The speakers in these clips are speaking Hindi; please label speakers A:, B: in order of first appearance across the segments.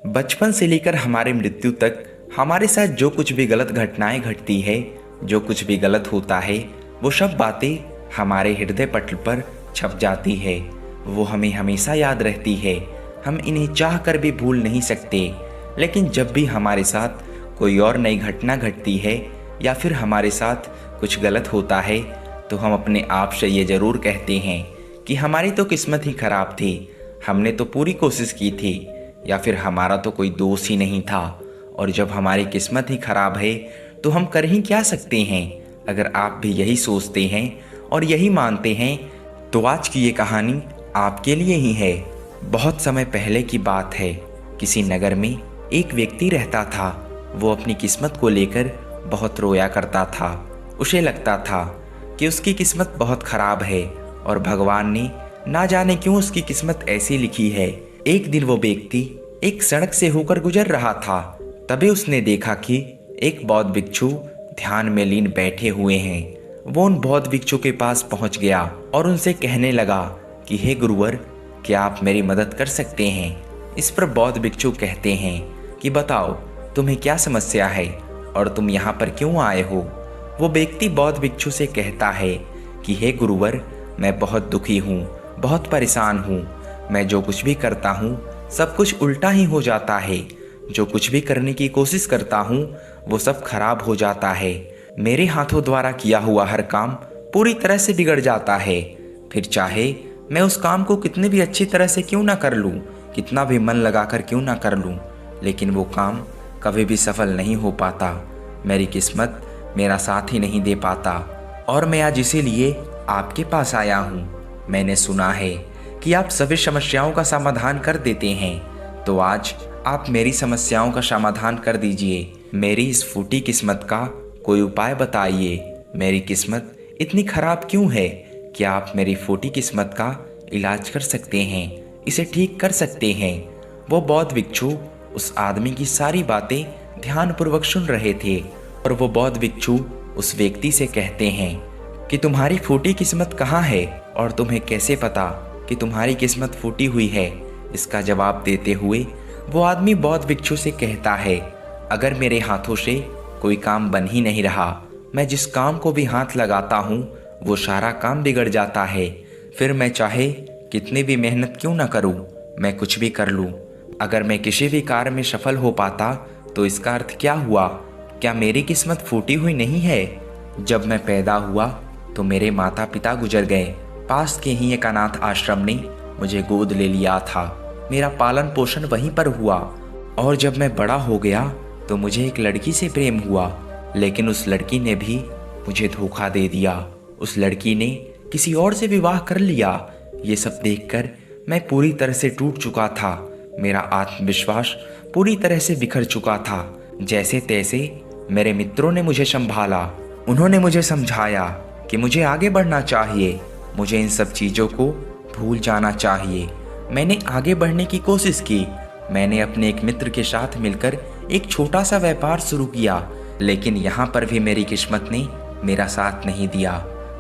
A: बचपन से लेकर हमारी मृत्यु तक हमारे साथ जो कुछ भी गलत घटनाएं घटती है, जो कुछ भी गलत होता है, वो सब बातें हमारे हृदय पटल पर छप जाती है। वो हमें हमेशा याद रहती है। हम इन्हें चाह कर भी भूल नहीं सकते। लेकिन जब भी हमारे साथ कोई और नई घटना घटती है या फिर हमारे साथ कुछ गलत होता है, तो हम अपने आप से ये ज़रूर कहते हैं कि हमारी तो किस्मत ही खराब थी, हमने तो पूरी कोशिश की थी, या फिर हमारा तो कोई दोष ही नहीं था। और जब हमारी किस्मत ही खराब है तो हम कर ही क्या सकते हैं। अगर आप भी यही सोचते हैं और यही मानते हैं तो आज की ये कहानी आपके लिए ही है। बहुत समय पहले की बात है। किसी नगर में एक व्यक्ति रहता था। वो अपनी किस्मत को लेकर बहुत रोया करता था। उसे लगता था कि उसकी किस्मत बहुत खराब है और भगवान ने ना जाने क्यों उसकी किस्मत ऐसी लिखी है। एक दिन वो व्यक्ति एक सड़क से होकर गुजर रहा था। तभी उसने देखा कि एक बौद्ध भिक्षु ध्यान में लीन बैठे हुए हैं। वो उन बौद्ध भिक्षु के पास पहुंच गया और उनसे कहने लगा कि हे गुरुवर, क्या आप मेरी मदद कर सकते हैं। इस पर बौद्ध भिक्षु कहते हैं कि बताओ, तुम्हें क्या समस्या है और तुम यहाँ पर क्यों आए हो। वो व्यक्ति बौद्ध भिक्षु से कहता है कि हे गुरुवर, मैं बहुत दुखी हूँ, बहुत परेशान हूँ। मैं जो कुछ भी करता हूँ सब कुछ उल्टा ही हो जाता है। जो कुछ भी करने की कोशिश करता हूँ वो सब खराब हो जाता है। मेरे हाथों द्वारा किया हुआ हर काम पूरी तरह से बिगड़ जाता है। फिर चाहे मैं उस काम को कितने भी अच्छी तरह से क्यों ना कर लूँ, कितना भी मन लगाकर क्यों ना कर लूँ, लेकिन वो काम कभी भी सफल नहीं हो पाता। मेरी किस्मत मेरा साथ ही नहीं दे पाता। और मैं आज इसीलिए आपके पास आया हूँ। मैंने सुना है कि आप सभी समस्याओं का समाधान कर देते हैं, तो आज आप मेरी समस्याओं का समाधान कर दीजिए। मेरी इस फूटी किस्मत का कोई उपाय बताइए। मेरी किस्मत इतनी खराब क्यों है? क्या आप मेरी फूटी किस्मत का इलाज कर सकते हैं, इसे ठीक कर सकते हैं? वो बौद्ध भिक्षु उस आदमी की सारी बातें ध्यानपूर्वक सुन रहे थे और वो बौद्ध भिक्षु उस व्यक्ति से कहते हैं कि तुम्हारी फूटी किस्मत कहाँ है और तुम्हें कैसे पता कि तुम्हारी किस्मत फूटी हुई है। इसका जवाब देते हुए वो आदमी बौद्ध भिक्षु से कहता है, अगर मेरे हाथों से कोई काम बन ही नहीं रहा, मैं जिस काम को भी हाथ लगाता हूँ वो सारा काम बिगड़ जाता है। फिर मैं चाहे कितनी भी मेहनत क्यों ना करूँ, मैं कुछ भी कर लूँ, अगर मैं किसी भी कार्य में सफल हो पाता तो इसका अर्थ क्या हुआ? क्या मेरी किस्मत फूटी हुई नहीं है? जब मैं पैदा हुआ तो मेरे माता पिता गुजर गए। पास के ही एक अनाथ आश्रम ने मुझे गोद ले लिया था। मेरा पालन पोषण वहीं पर हुआ। और जब मैं बड़ा हो गया तो मुझे एक लड़की से प्रेम हुआ, लेकिन उस लड़की ने भी मुझे धोखा दे दिया। उस लड़की ने किसी और से विवाह कर लिया। ये सब देखकर मैं पूरी तरह से टूट चुका था। मेरा आत्मविश्वास पूरी तरह से बिखर चुका था। जैसे तैसे मेरे मित्रों ने मुझे संभाला। उन्होंने मुझे समझाया कि मुझे आगे बढ़ना चाहिए, मुझे इन सब चीज़ों को भूल जाना चाहिए। मैंने आगे बढ़ने की कोशिश की। मैंने अपने एक मित्र के साथ मिलकर एक छोटा सा व्यापार शुरू किया, लेकिन यहाँ पर भी मेरी किस्मत ने मेरा साथ नहीं दिया।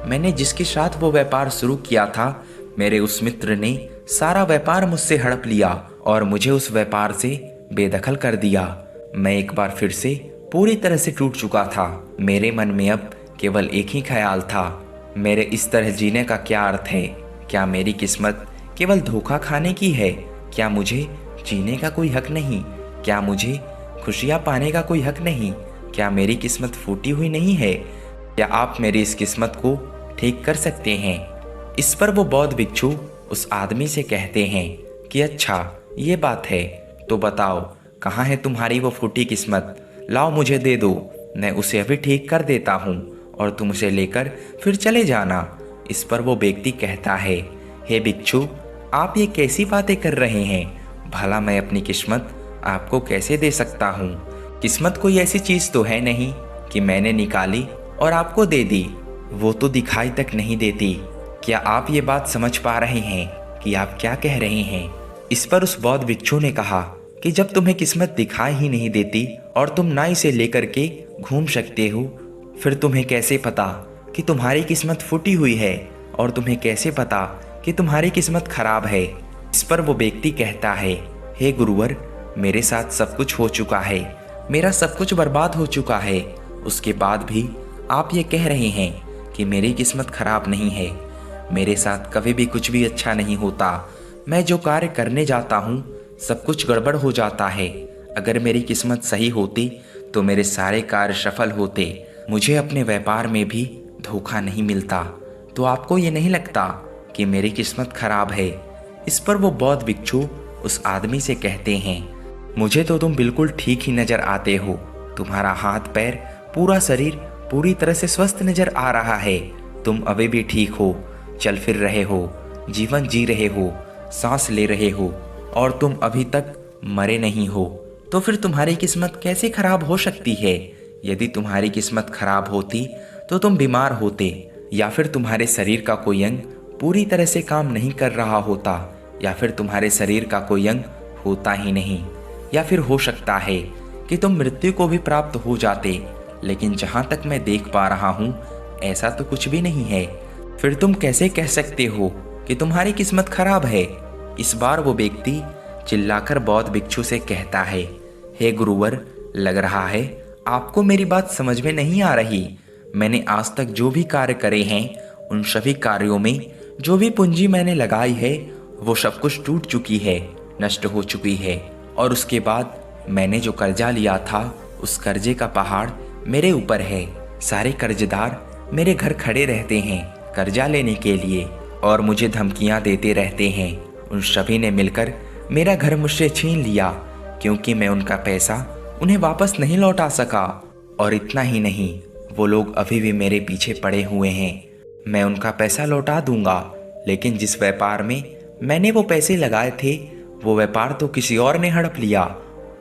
A: मैंने जिसके साथ वो व्यापार शुरू किया था, मेरे उस मित्र ने सारा व्यापार मुझसे हड़प लिया और मुझे उस व्यापार से बेदखल कर दिया। मैं एक बार फिर से पूरी तरह से टूट चुका था। मेरे मन में अब केवल एक ही ख्याल था, मेरे इस तरह जीने का क्या अर्थ है? क्या मेरी किस्मत केवल धोखा खाने की है? क्या मुझे जीने का कोई हक नहीं? क्या मुझे खुशियाँ पाने का कोई हक नहीं? क्या मेरी किस्मत फूटी हुई नहीं है? क्या आप मेरी इस किस्मत को ठीक कर सकते हैं? इस पर वो बौद्ध भिक्षु उस आदमी से कहते हैं कि अच्छा ये बात है, तो बताओ कहाँ है तुम्हारी वो फूटी किस्मत? लाओ मुझे दे दो, मैं उसे अभी ठीक कर देता हूँ और तुम उसे लेकर फिर चले जाना। इस पर वो व्यक्ति कहता है, हे भिक्षु, आप ये कैसी बातें कर रहे हैं? भला मैं अपनी किस्मत आपको कैसे दे सकता हूँ? किस्मत कोई ऐसी चीज़ तो है नहीं कि मैंने निकाली और आपको दे दी। वो तो दिखाई तक नहीं देती। क्या आप ये बात समझ पा रहे हैं कि आप क्या कह रहे हैं? इस पर उस बौद्ध भिक्षु ने कहा कि जब तुम्हें किस्मत दिखाई ही नहीं देती और तुम ना इसे लेकर के घूम सकते हो, फिर तुम्हें कैसे पता कि तुम्हारी किस्मत फूटी हुई है? और तुम्हें कैसे पता कि तुम्हारी किस्मत खराब है? इस पर वो व्यक्ति कहता है, हे गुरुवर, मेरे साथ सब कुछ हो चुका है, मेरा सब कुछ बर्बाद हो चुका है, उसके बाद भी आप ये कह रहे हैं कि मेरी किस्मत खराब नहीं है। मेरे साथ कभी भी कुछ भी अच्छा नहीं होता। मैं जो कार्य करने जाता हूँ सब कुछ गड़बड़ हो जाता है। अगर मेरी किस्मत सही होती तो मेरे सारे कार्य सफल होते। मुझे अपने व्यापार में भी धोखा नहीं मिलता। तो आपको ये नहीं लगता कि मेरी किस्मत खराब है? इस पर वो बौद्ध भिक्षु उस आदमी से कहते हैं, मुझे तो तुम बिल्कुल ठीक ही नजर आते हो। तुम्हारा हाथ पैर पूरा शरीर पूरी तरह से स्वस्थ नजर आ रहा है। तुम अभी भी ठीक हो, चल फिर रहे हो, जीवन जी रहे हो, सांस ले रहे हो और तुम अभी तक मरे नहीं हो। तो फिर तुम्हारी किस्मत कैसे खराब हो सकती है? यदि तुम्हारी किस्मत खराब होती तो तुम बीमार होते, या फिर तुम्हारे शरीर का कोई अंग पूरी तरह से काम नहीं कर रहा होता, या फिर तुम्हारे शरीर का कोई अंग होता ही नहीं, या फिर हो सकता है कि तुम मृत्यु को भी प्राप्त हो जाते। लेकिन जहाँ तक मैं देख पा रहा हूँ ऐसा तो कुछ भी नहीं है। फिर तुम कैसे कह सकते हो कि तुम्हारी किस्मत खराब है? इस बार वो व्यक्ति चिल्लाकर बौद्ध भिक्षु से कहता है, हे गुरुवर, लग रहा है आपको मेरी बात समझ में नहीं आ रही। मैंने आज तक जो भी कार्य करे हैं उन सभी कार्यों में जो भी पूंजी मैंने लगाई है वो सब कुछ टूट चुकी है, नष्ट हो चुकी है। और उसके बाद मैंने जो कर्जा लिया था उस कर्जे का पहाड़ मेरे ऊपर है। सारे कर्जदार मेरे घर खड़े रहते हैं कर्जा लेने के लिए और मुझे धमकियां देते रहते हैं। उन सभी ने मिलकर मेरा घर मुझसे छीन लिया क्योंकि मैं उनका पैसा उन्हें वापस नहीं लौटा सका। और इतना ही नहीं, वो लोग अभी भी मेरे पीछे पड़े हुए हैं। मैं उनका पैसा लौटा दूंगा, लेकिन जिस व्यापार में मैंने वो पैसे लगाए थे वो व्यापार तो किसी और ने हड़प लिया।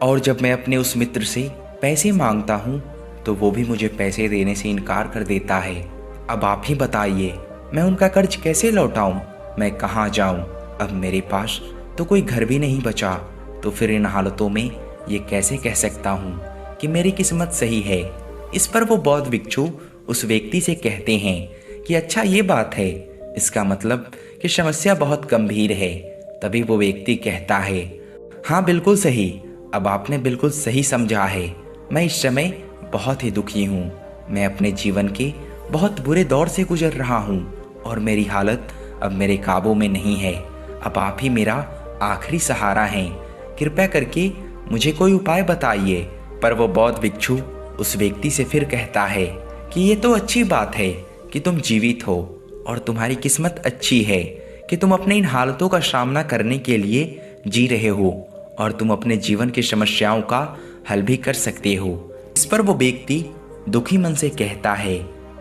A: और जब मैं अपने उस मित्र से पैसे मांगता हूँ तो वो भी मुझे पैसे देने से इनकार कर देता है। अब आप ही बताइए, मैं उनका कर्ज कैसे लौटाऊं? मैं कहाँ जाऊं? अब मेरे पास तो कोई घर भी नहीं बचा। तो फिर इन हालतों में ये कैसे कह सकता हूँ कि मेरी किस्मत सही है? इस पर वो बौद्ध भिक्षु उस व्यक्ति से कहते हैं कि अच्छा ये बात है, इसका मतलब कि समस्या बहुत गंभीर है। तभी वो व्यक्ति कहता है, हाँ बिल्कुल सही, अब आपने बिल्कुल सही समझा है। मैं इस समय बहुत ही दुखी हूँ। मैं अपने जीवन के बहुत बुरे दौर से गुजर रहा हूँ और मेरी हालत अब मेरे काबू में नहीं है। अब आप ही मेरा आखिरी सहारा हैं। कृपया करके मुझे कोई उपाय बताइए। पर वो बौद्ध भिक्षु उस व्यक्ति से फिर कहता है कि ये तो अच्छी बात है कि तुम जीवित हो और तुम्हारी किस्मत अच्छी है कि तुम अपने इन हालतों का सामना करने के लिए जी रहे हो और तुम अपने जीवन की समस्याओं का हल भी कर सकते हो। इस पर वो व्यक्ति दुखी मन से कहता है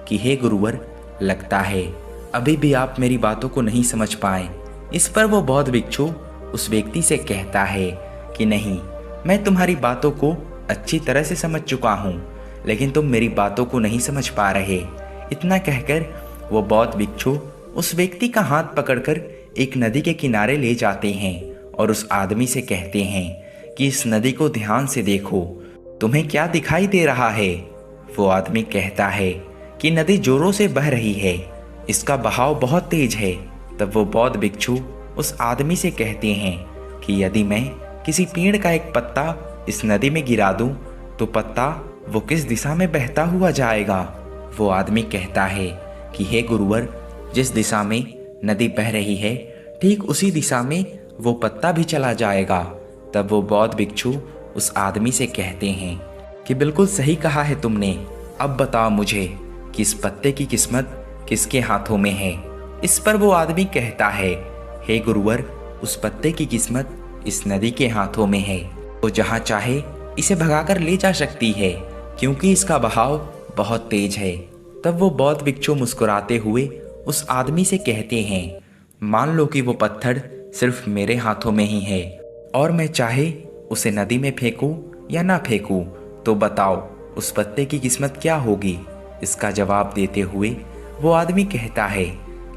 A: कि हे गुरुवर, लगता है अभी भी आप मेरी बातों को नहीं समझ पाए। इस पर वो बौद्ध भिक्षु उस व्यक्ति से कहता है कि नहीं, मैं तुम्हारी बातों को अच्छी तरह से समझ चुका हूँ, लेकिन तुम मेरी बातों को नहीं समझ पा रहे। इतना कहकर वो बौद्ध भिक्षु उस व्यक्ति का हाथ पकड़कर एक नदी के किनारे ले जाते हैं और उस आदमी से कहते हैं कि इस नदी को ध्यान से देखो, तुम्हें क्या दिखाई दे रहा है? वो आदमी कहता है कि नदी जोरों से बह रही है, इसका बहाव बहुत तेज है। तब वो बौद्ध भिक्षु उस आदमी से कहते हैं कि यदि मैं किसी पेड़ का एक पत्ता इस नदी में गिरा दूं तो पत्ता वो किस दिशा में बहता हुआ जाएगा? वो आदमी कहता है कि हे गुरुवर, जिस दिशा में नदी बह रही है ठीक उसी दिशा में वो पत्ता भी चला जाएगा। तब वो बौद्ध भिक्षु उस आदमी से कहते हैं कि बिल्कुल सही कहा है तुमने। अब बताओ मुझे कि इस पत्ते की किस्मत किसके हाथों में है? इस पर वो आदमी कहता है, हे गुरुवर, उस पत्ते की किस्मत इस नदी के हाथों में है। वो जहाँ चाहे इसे भगाकर ले जा सकती है क्योंकि इसका बहाव बहुत तेज है। तब वो बौद्ध भिक्षु मुस्कुराते हुए उस आदमी से कहते हैं, मान लो कि वो पत्थर सिर्फ मेरे हाथों में ही है और मैं चाहे उसे नदी में फेंकूं या ना फेंकूं, तो बताओ उस पत्ते की किस्मत क्या होगी? इसका जवाब देते हुए वो आदमी कहता है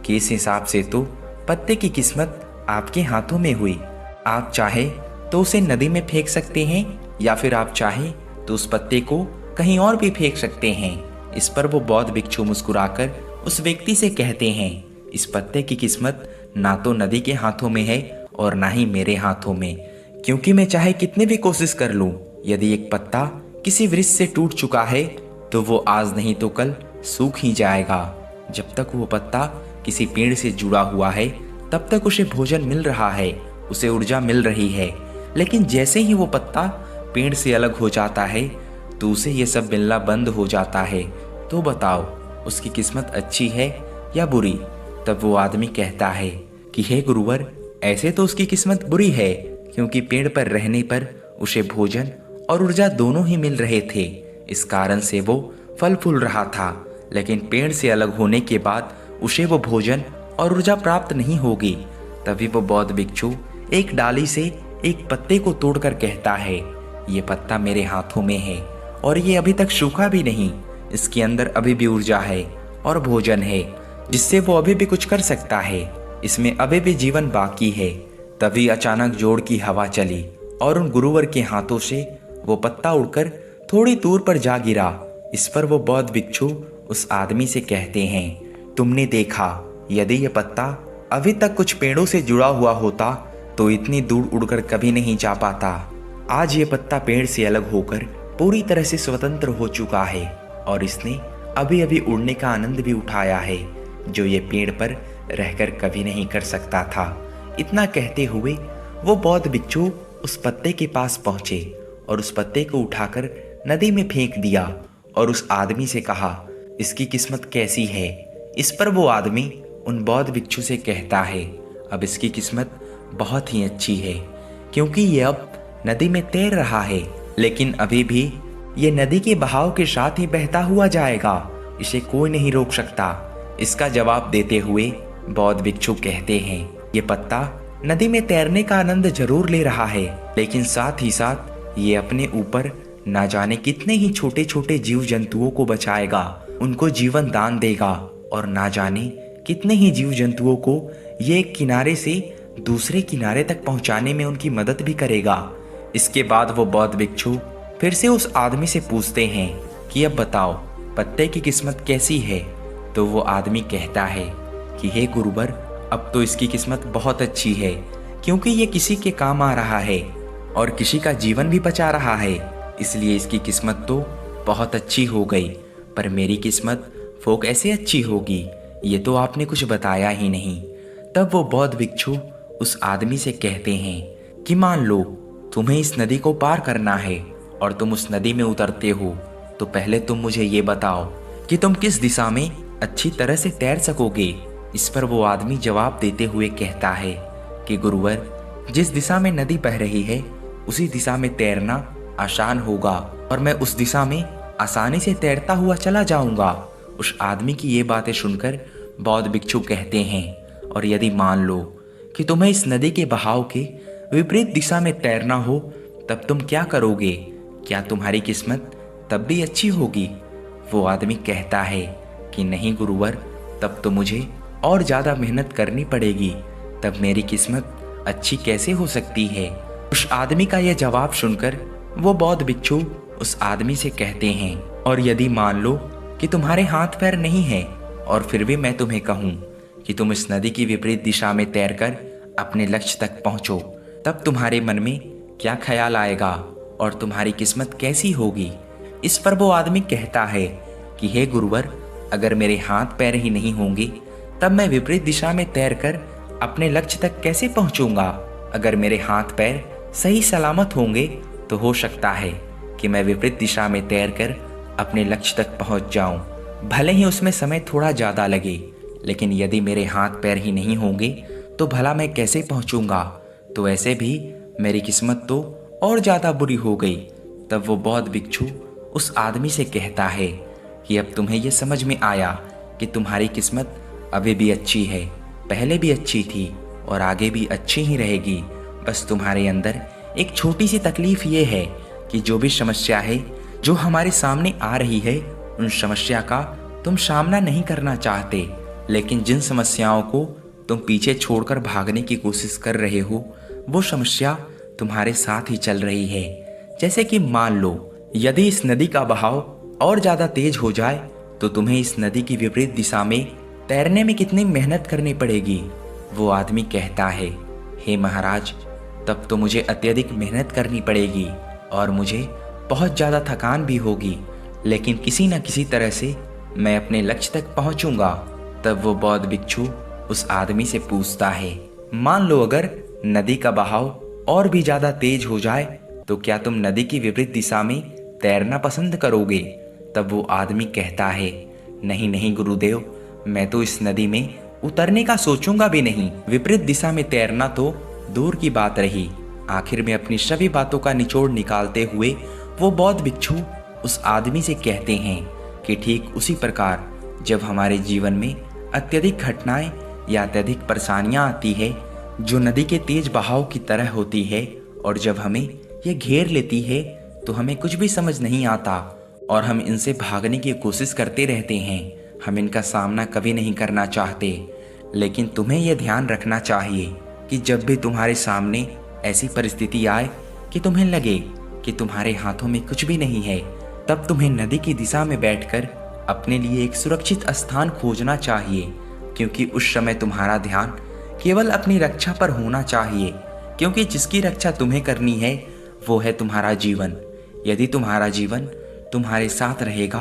A: कि इस हिसाब से तो पत्ते की किस्मत आपके हाथों में हुई। आप चाहे तो उसे नदी में फेंक सकते हैं या फिर आप चाहे तो उस पत्ते को कहीं और भी फेंक सकते हैं। इस पर वो बौद्ध भिक्षु मुस्कुराकर उस व्यक्ति से कहते हैं, इस पत्ते की किस्मत ना तो नदी के हाथों में है और ना ही मेरे हाथों में, क्योंकि मैं चाहे कितनी भी कोशिश कर लूं, यदि एक पत्ता किसी वृक्ष से टूट चुका है तो वो आज नहीं तो कल सूख ही जाएगा। जब तक वो पत्ता किसी पेड़ से जुड़ा हुआ है तब तक उसे भोजन मिल रहा है, उसे ऊर्जा मिल रही है। लेकिन जैसे ही वो पत्ता पेड़ से अलग हो जाता है तो उसे ये सब मिलना बंद हो जाता है। तो बताओ, उसकी किस्मत अच्छी है या बुरी? तब वो आदमी कहता है कि हे गुरुवर, ऐसे तो उसकी किस्मत बुरी है, क्योंकि पेड़ पर रहने पर उसे भोजन और ऊर्जा दोनों ही मिल रहे थे। इस कारण से वो फल फूल रहा था। लेकिन पेड़ से अलग होने के बाद उसे वो भोजन और ऊर्जा प्राप्त नहीं होगी। तभी वो बौद्ध भिक्षु एक डाली से एक पत्ते को तोड़कर कहता है, ये पत्ता मेरे हाथों में है और ये अभी तक सूखा भी नहीं। इसके अंदर अभी भी ऊर्जा है और भोजन है, जिससे वो अभी भी कुछ कर सकता है। इसमें अभी भी जीवन बाकी है। तभी अचानक जोर की हवा चली और उन गुरुवर के हाथों से वो पत्ता उड़कर थोड़ी दूर पर जा गिरा। इस पर वो बौद्ध भिक्षु उस आदमी से कहते हैं, तुमने देखा, यदि ये पत्ता अभी तक कुछ पेड़ों से जुड़ा हुआ होता तो इतनी दूर उड़कर कभी नहीं जा पाता। आज ये पत्ता पेड़ से अलग होकर पूरी तरह से स्वतंत्र हो चुका है और इसने अभी अभी उड़ने का आनंद भी उठाया है, जो ये पेड़ पर रहकर कभी नहीं कर सकता था। इतना कहते हुए वो बौद्ध भिक्षु उस पत्ते के पास पहुंचे और उस पत्ते को उठाकर नदी में फेंक दिया और उस आदमी से कहा, इसकी किस्मत कैसी है? इस पर वो आदमी उन बौद्ध भिक्षु से कहता है, अब इसकी किस्मत बहुत ही अच्छी है, क्योंकि ये अब नदी में तैर रहा है। लेकिन अभी भी ये नदी के बहाव के साथ ही बहता हुआ जाएगा, इसे कोई नहीं रोक सकता। इसका जवाब देते हुए बौद्ध भिक्षु कहते हैं, ये पत्ता नदी में तैरने का आनंद जरूर ले रहा है, लेकिन साथ ही साथ ये अपने ऊपर ना जाने कितने ही छोटे छोटे जीव जंतुओं को बचाएगा, उनको जीवन दान देगा और ना जाने कितने ही जीव जंतुओं को ये एक किनारे से दूसरे किनारे तक पहुंचाने में उनकी मदद भी करेगा। इसके बाद वो बौद्ध भिक्षु फिर से उस आदमी से पूछते हैं कि अब बताओ, पत्ते की किस्मत कैसी है? तो वो आदमी कहता है कि हे गुरुवर, अब तो इसकी किस्मत बहुत अच्छी है, क्योंकि ये किसी के काम आ रहा है और किसी का जीवन भी बचा रहा है, इसलिए इसकी किस्मत तो बहुत अच्छी हो गई। पर मेरी किस्मत वो कैसे अच्छी होगी, ये तो आपने कुछ बताया ही नहीं। तब वो बौद्ध भिक्षु उस आदमी से कहते हैं कि मान लो तुम्हें इस नदी को पार करना है और तुम उस नदी में उतरते हो, तो पहले तुम मुझे ये बताओ कि तुम किस दिशा में अच्छी तरह से तैर सकोगे। इस पर वो आदमी जवाब देते हुए कहता है कि गुरुवर, जिस दिशा में नदी बह रही है उसी दिशा में तैरना आसान होगा और मैं उस दिशा में आसानी से तैरता हुआ चला जाऊंगा। उस आदमी की ये बातें सुनकर बौद्ध भिक्षु कहते हैं, और यदि मान लो कि तुम्हें इस नदी के बहाव के विपरीत दिशा में तैरना हो, तब तुम क्या करोगे? क्या तुम्हारी किस्मत तब भी अच्छी होगी? वो आदमी कहता है कि नहीं गुरुवर, तब तो मुझे और ज़्यादा मेहनत करनी पड़ेगी, तब मेरी किस्मत अच्छी कैसे हो सकती है? उस आदमी का यह जवाब सुनकर वो बौद्ध भिक्षु उस आदमी से कहते हैं, और यदि मान लो कि तुम्हारे हाथ पैर नहीं है और फिर भी मैं तुम्हें कहूँ कि तुम इस नदी की विपरीत दिशा में तैरकर अपने लक्ष्य तक पहुँचो, तब तुम्हारे मन में क्या ख्याल आएगा और तुम्हारी किस्मत कैसी होगी? इस पर वो आदमी कहता है कि हे गुरुवर, अगर मेरे हाथ पैर ही नहीं होंगे तब मैं विपरीत दिशा में तैरकर अपने लक्ष्य तक कैसे पहुंचूंगा? अगर मेरे हाथ पैर सही सलामत होंगे तो हो सकता है कि मैं विपरीत दिशा में तैरकर अपने लक्ष्य तक पहुंच जाऊं, भले ही उसमें समय थोड़ा ज़्यादा लगे। लेकिन यदि मेरे हाथ पैर ही नहीं होंगे तो भला मैं कैसे पहुंचूंगा? तो ऐसे भी मेरी किस्मत तो और ज़्यादा बुरी हो गई। तब वो बौद्ध भिक्षु उस आदमी से कहता है कि अब तुम्हें यह समझ में आया कि तुम्हारी किस्मत अभी भी अच्छी है, पहले भी अच्छी थी और आगे भी अच्छी ही रहेगी। बस तुम्हारे अंदर एक छोटी सी तकलीफ ये है कि जो भी समस्या है जो हमारे सामने आ रही है, उन समस्या का तुम सामना नहीं करना चाहते, लेकिन जिन समस्याओं को तुम पीछे छोड़कर भागने की कोशिश कर रहे हो, वो समस्या तुम्हारे साथ ही चल रही है। जैसे कि मान लो यदि इस नदी का बहाव और ज़्यादा तेज हो जाए तो तुम्हें इस नदी की विपरीत दिशा में तैरने में कितनी मेहनत करनी पड़ेगी। वो आदमी कहता है, हे महाराज, तब तो मुझे अत्यधिक मेहनत करनी पड़ेगी और मुझे बहुत ज़्यादा थकान भी होगी, लेकिन किसी न किसी तरह से मैं अपने लक्ष्य तक पहुंचूंगा। तब वो बौद्ध भिक्षु उस आदमी से पूछता है, मान लो अगर नदी का बहाव और भी ज़्यादा तेज हो जाए तो क्या तुम नदी की विपरीत दिशा में तैरना पसंद करोगे? तब वो आदमी कहता है, नहीं नहीं गुरुदेव, मैं तो इस नदी में उतरने का सोचूंगा भी नहीं। विपरीत दिशा में तैरना तो दूर की बात रही। आखिर में अपनी सभी बातों का निचोड़ निकालते हुए वो बौद्ध भिक्षु उस आदमी से कहते हैं कि ठीक उसी प्रकार जब हमारे जीवन में अत्यधिक घटनाएं या अत्यधिक परेशानियां आती है जो नदी के तेज बहाव की तरह होती है, और जब हमें ये घेर लेती है तो हमें कुछ भी समझ नहीं आता और हम इनसे भागने की कोशिश करते रहते हैं। हम इनका सामना कभी नहीं करना चाहते, लेकिन तुम्हें यह ध्यान रखना चाहिए कि जब भी तुम्हारे सामने ऐसी परिस्थिति आए कि तुम्हें लगे कि तुम्हारे हाथों में कुछ भी नहीं है, तब तुम्हें नदी की दिशा में बैठकर अपने लिए एक सुरक्षित स्थान खोजना चाहिए, क्योंकि उस समय तुम्हारा ध्यान केवल अपनी रक्षा पर होना चाहिए, क्योंकि जिसकी रक्षा तुम्हें करनी है वो है तुम्हारा जीवन। यदि तुम्हारा जीवन तुम्हारे साथ रहेगा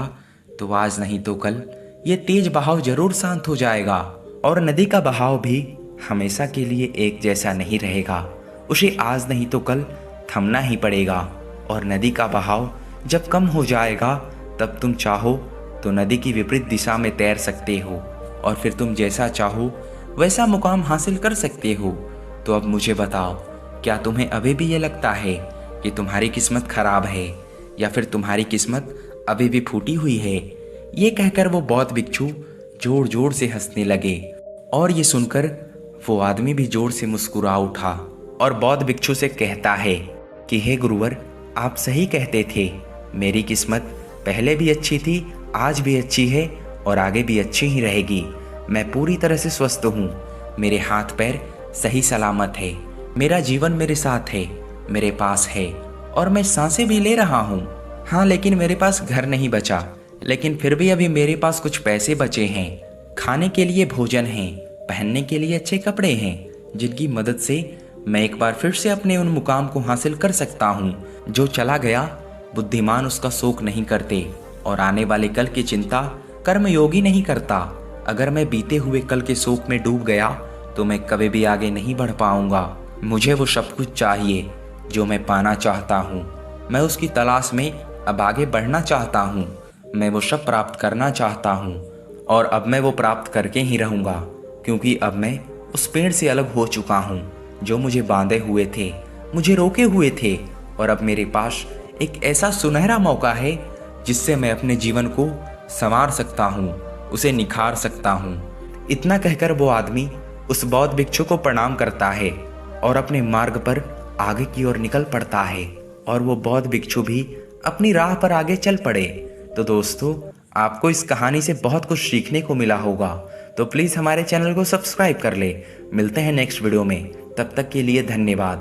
A: तो आज नहीं तो कल ये तेज बहाव जरूर शांत हो जाएगा, और नदी का बहाव भी हमेशा के लिए एक जैसा नहीं रहेगा। उसे आज नहीं तो कल थमना ही पड़ेगा, और नदी का बहाव जब कम हो जाएगा तब तुम चाहो तो नदी की विपरीत दिशा में तैर सकते हो, और फिर तुम जैसा चाहो वैसा मुकाम हासिल कर सकते हो। तो अब मुझे बताओ, क्या तुम्हें अभी भी ये लगता है कि तुम्हारी किस्मत खराब है, या फिर तुम्हारी किस्मत अभी भी फूटी हुई है? ये कहकर वो बौद्ध भिक्षु जोर जोर से हंसने लगे, और ये सुनकर वो आदमी भी जोर से मुस्कुरा उठा और बौद्ध भिक्षु से कहता है कि हे गुरुवर, आप सही कहते थे, मेरी किस्मत पहले भी अच्छी थी, आज भी अच्छी है और आगे भी अच्छी ही रहेगी। मैं पूरी तरह से स्वस्थ हूँ, मेरे हाथ पैर सही सलामत है, मेरा जीवन मेरे साथ है, मेरे पास है, और मैं सांसें भी ले रहा हूँ। हाँ, लेकिन मेरे पास घर नहीं बचा, लेकिन फिर भी अभी मेरे पास कुछ पैसे बचे हैं, खाने के लिए भोजन है, पहनने के लिए अच्छे कपड़े हैं, जिनकी मदद से मैं एक बार फिर से अपने उन मुकाम को हासिल कर सकता हूँ। जो चला गया बुद्धिमान उसका शोक नहीं करते, और आने वाले कल की चिंता कर्मयोगी नहीं करता। अगर मैं बीते हुए कल के शोक में डूब गया तो मैं कभी भी आगे नहीं बढ़ पाऊंगा। मुझे वो सब कुछ चाहिए जो मैं पाना चाहता हूँ। मैं उसकी तलाश में अब आगे बढ़ना चाहता हूँ। मैं वो सब प्राप्त करना चाहता हूँ, और अब मैं वो प्राप्त करके ही रहूँगा, क्योंकि अब मैं उस पेड़ से अलग हो चुका हूँ जो मुझे बांधे हुए थे, मुझे रोके हुए थे, और अब मेरे पास एक ऐसा सुनहरा मौका है जिससे मैं अपने जीवन को संवार सकता हूँ, उसे निखार सकता हूँ। इतना कहकर वो आदमी उस बौद्ध भिक्षु को प्रणाम करता है और अपने मार्ग पर आगे की ओर निकल पड़ता है, और वो बौद्ध भिक्षु भी अपनी राह पर आगे चल पड़े। तो दोस्तों, आपको इस कहानी से बहुत कुछ सीखने को मिला होगा, तो प्लीज़ हमारे चैनल को सब्सक्राइब कर ले। मिलते हैं नेक्स्ट वीडियो में, तब तक के लिए धन्यवाद।